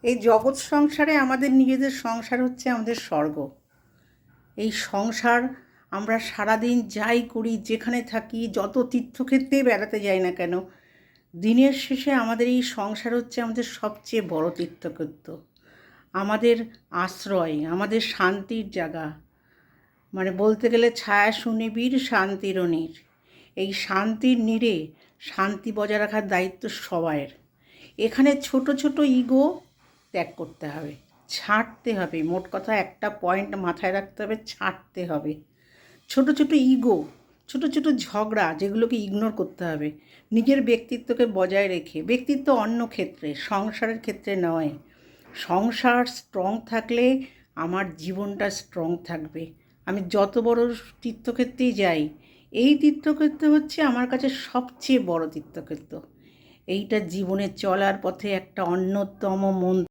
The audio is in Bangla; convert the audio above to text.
এই জগৎ সংসারে আমাদের নিজেদের সংসার হচ্ছে আমাদের স্বর্গ। এই সংসার আমরা সারাদিন যাই করি, যেখানে থাকি, যত তীর্থক্ষেত্রেই বেড়াতে যাই না কেন, দিনের শেষে আমাদের এই সংসার হচ্ছে আমাদের সবচেয়ে বড় তীর্থক্ষেত্র, আমাদের আশ্রয়, আমাদের শান্তির জায়গা। মানে বলতে গেলে ছায়া সুনিবিড় শান্তির নীড়। এই শান্তির নীড়ে শান্তি বজায় রাখার দায়িত্ব সবাইয়ের। এখানে ছোট ছোট ইগো ত্যাগ করতে হবে, ছাড়তে হবে। মোট কথা একটা পয়েন্ট মাথায় রাখতে হবে, ছাড়তে হবে। ছোট ছোট ইগো, ছোট ছোট ঝগড়া, যেগুলোকে ইগনোর করতে হবে। নিজের ব্যক্তিত্বকে বজায় রেখে, ব্যক্তিত্ব অন্য ক্ষেত্রে, সংসারের ক্ষেত্রে নয়। সংসার স্ট্রং থাকলে আমার জীবনটা স্ট্রং থাকবে। আমি যত বড় তীর্থক্ষেত্রেই যাই, এই তীর্থক্ষেত্র হচ্ছে আমার কাছে সবচেয়ে বড় তীর্থক্ষেত্র। এইটা জীবনে চলার পথে একটা অন্যতম মন্ত্র।